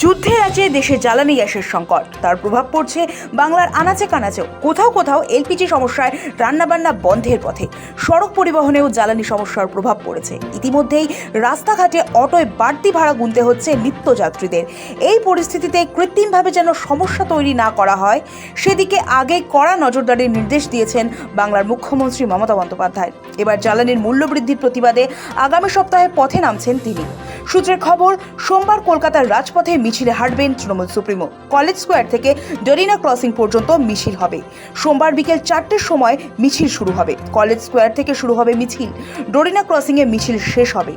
যুদ্ধের আজে দেশে জ্বালানি গ্যাসের সংকট, তার প্রভাব পড়ছে বাংলার আনাচে কানাচেও। কোথাও কোথাও এলপিজি সমস্যায় রান্নাবান্না বন্ধের পথে, সড়ক পরিবহনেও জ্বালানি সমস্যার প্রভাব পড়েছে। ইতিমধ্যেই রাস্তাঘাটে অটোয় বাড়তি ভাড়া গুনতে হচ্ছে নিত্যযাত্রীদের। এই পরিস্থিতিতে কৃত্রিমভাবে যেন সমস্যা তৈরি না করা হয়, সেদিকে আগেই কড়া নজরদারির নির্দেশ দিয়েছেন বাংলার মুখ্যমন্ত্রী মমতা বন্দ্যোপাধ্যায়। এবার জ্বালানির মূল্য বৃদ্ধির প্রতিবাদে আগামী সপ্তাহে পথে নামছেন তিনি। সূত্রের খবর, সোমবার কলকাতার রাজপথে মিছিলে হাঁটবেন তৃণমূল সুপ্রিমো। কলেজ স্কোয়ার থেকে ডরিনা ক্রসিং পর্যন্ত মিছিল হবে। সোমবার বিকেল 4টের সময় মিছিল শুরু হবে। কলেজ স্কোয়ার থেকে শুরু হবে মিছিল, ডরিনা ক্রসিংয়ে মিছিল শেষ হবে।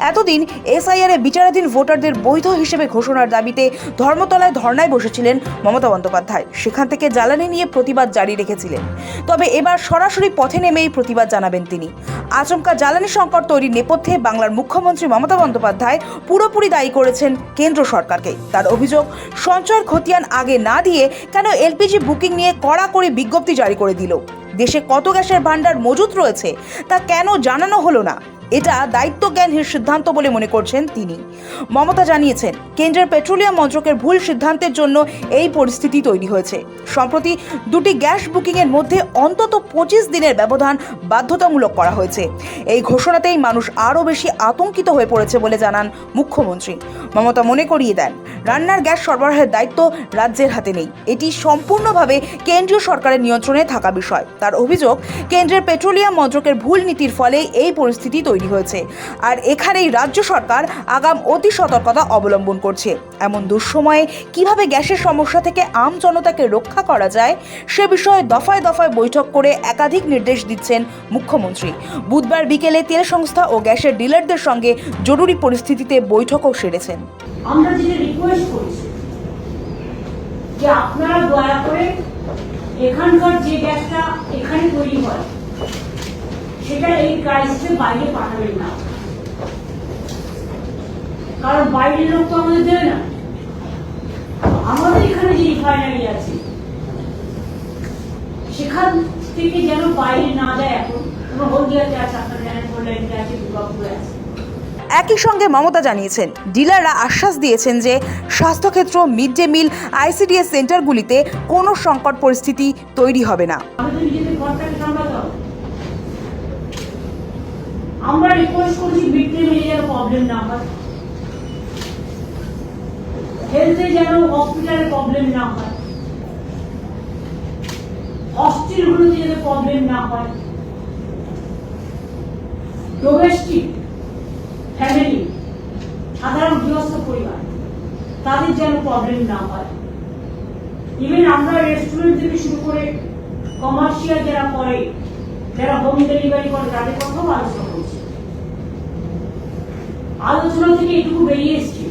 এতদিন এসআইআর এ বিচারাধীন ভোটারদের বৈধ হিসেবে ঘোষণার দাবিতে ধর্মতলায় ধর্নায় বসেছিলেন মমতা বন্দ্যোপাধ্যায়। সেখান থেকে জ্বালানি নিয়ে প্রতিবাদ জারি রেখেছিলেন। তবে এবার সরাসরি পথে নেমেই প্রতিবাদ জানাবেন তিনি। আচমকা জ্বালানি সংকট তৈরির নেপথ্যে বাংলার মুখ্যমন্ত্রী মমতা বন্দ্যোপাধ্যায় পুরোপুরি দায়ী করেছেন কেন্দ্র সরকারকে। তার অভিযোগ, সঞ্চয়ের খতিয়ান আগে না দিয়ে কেন এলপিজি বুকিং নিয়ে কড়াকড়ি বিজ্ঞপ্তি জারি করে দিল? দেশে কত গ্যাসের ভান্ডার মজুত রয়েছে তা কেন জানানো হলো না? এটা দায়িত্বজ্ঞানহীন সিদ্ধান্ত বলে মনে করছেন তিনি। মমতা জানিয়েছেন, কেন্দ্রের পেট্রোলিয়াম মন্ত্রকের ভুল সিদ্ধান্তের জন্য এই পরিস্থিতি তৈরি হয়েছে। সম্প্রতি দুটি গ্যাস বুকিংয়ের মধ্যে অন্তত 25 দিনের ব্যবধান বাধ্যতামূলক করা হয়েছে। এই ঘোষণাতেই মানুষ আরও বেশি আতঙ্কিত হয়ে পড়েছে বলে জানান মুখ্যমন্ত্রী। মমতা মনে করিয়ে দেন, রান্নার গ্যাস সরবরাহের দায়িত্ব রাজ্যের হাতে নেই, এটি সম্পূর্ণভাবে কেন্দ্রীয় সরকারের নিয়ন্ত্রণে থাকা বিষয়। তার অভিযোগ, কেন্দ্রের পেট্রোলিয়াম মন্ত্রকের ভুল নীতির ফলে এই পরিস্থিতি তৈরি হয়েছে, আর এখানেই রাজ্য সরকার আগাম অতি সতর্কতা অবলম্বন করছে। এমন দুঃসময়ে কিভাবে গ্যাসের সমস্যা থেকে আম জনতাকে রক্ষা করা যায় সে বিষয়ে দফায় দফায় বৈঠক করে একাধিক নির্দেশ দিচ্ছেন মুখ্যমন্ত্রী। বুধবার বিকেলে তেল সংস্থা ও গ্যাসের ডিলারদের সঙ্গে জরুরি পরিস্থিতিতে বৈঠকও সেরেছেন। আমরা যেটা রিকোয়েস্ট করছি যে আপনারা দয়া করে এখানকার যে গ্যাসটা এখানে তৈরি হয় সেটা এই ক্রাইসিসের বাইরে পাঠাবেন না, কারণ বাইরের লোক তো আমাদের দেবে না। আমাদের এখানে যে রিফাইনারি আছে সেখান থেকে যেন বাইরে না যায়। এখন কোনো হলদিয়াতে আছে, আপনারা জানেন, কল্যাণীতে আছে, দুর্গাপুরে আছে। একই সঙ্গে মমতা জানিয়েছেন, ডিলাররা আশ্বাস দিয়েছেন যে স্বাস্থ্যক্ষেত্র, মিড ডে মিল, আইসিডিএস সেন্টারগুলিতে কোনো সংকট পরিস্থিতি তৈরি হবে না। আমরা রিকোয়েস্ট করছি মিড ডে মিলের প্রবলেম না হয়, হেলথে যেন হসপিটালের প্রবলেম না হয়, হস্টেলগুলোতে যেন প্রবলেম না হয়, ডোমেস্টিক ফ্যামিলি, সাধারণ গৃহস্থ পরিবার, তাদের যেন প্রবলেম না হয়। ইভেন আমরা রেস্টুরেন্ট থেকে শুরু করে কমার্শিয়াল যারা করে, যারা হোম ডেলিভারি করে, তাদের কথাও আলোচনা করছি। আলোচনা থেকে এটুকু বেরিয়ে এসছে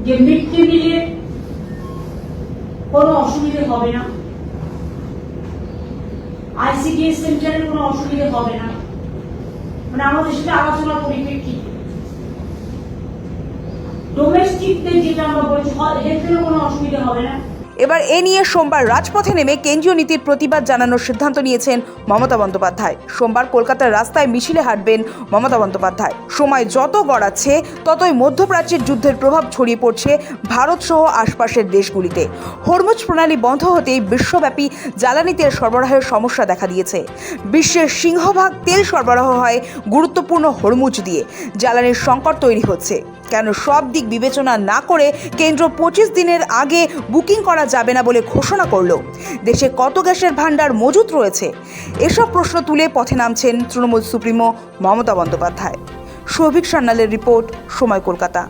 যে মিড ডে মিলে কোনো অসুবিধে হবে না, আইসিডিএস সেন্টারের কোনো অসুবিধে হবে না। মানে আমাদের সাথে আলোচনার পরিপ্রেক্ষিতে ডোমেস্টিকদের যেটা আমরা বলছি, হেলথেরও কোনো অসুবিধা হবে না। এবার এ নিয়ে সোমবার রাজপথে নেমে কেন্দ্রীয় নীতির প্রতিবাদ জানানোর সিদ্ধান্ত নিয়েছেন মমতা বন্দ্যোপাধ্যায়। সোমবার কলকাতার রাস্তায় মিছিলে হাঁটবেন মমতা বন্দ্যোপাধ্যায়। সময় যত গড়াচ্ছে ততই মধ্যপ্রাচ্যের যুদ্ধের প্রভাব ছড়িয়ে পড়ছে ভারত সহ আশপাশের দেশগুলিতে। হরমুজ প্রণালী বন্ধ হতেই বিশ্বব্যাপী জ্বালানি তেল সরবরাহের সমস্যা দেখা দিয়েছে। বিশ্বের সিংহভাগ তেল সরবরাহ হয় গুরুত্বপূর্ণ হরমুজ দিয়ে। জ্বালানির সংকট তৈরি হচ্ছে কেন? সব দিক বিবেচনা না করে কেন্দ্র 25 দিনের আগে বুকিং করা যাবে না বলে ঘোষণা করল। দেশে কত গ্যাসের ভান্ডার মজুত রয়েছে? এসব প্রশ্ন তুলে পথে নামছেন তৃণমূল সুপ্রিমো মমতা বন্দ্যোপাধ্যায়। সৌভিক সান্যালের রিপোর্ট, সময় কলকাতা।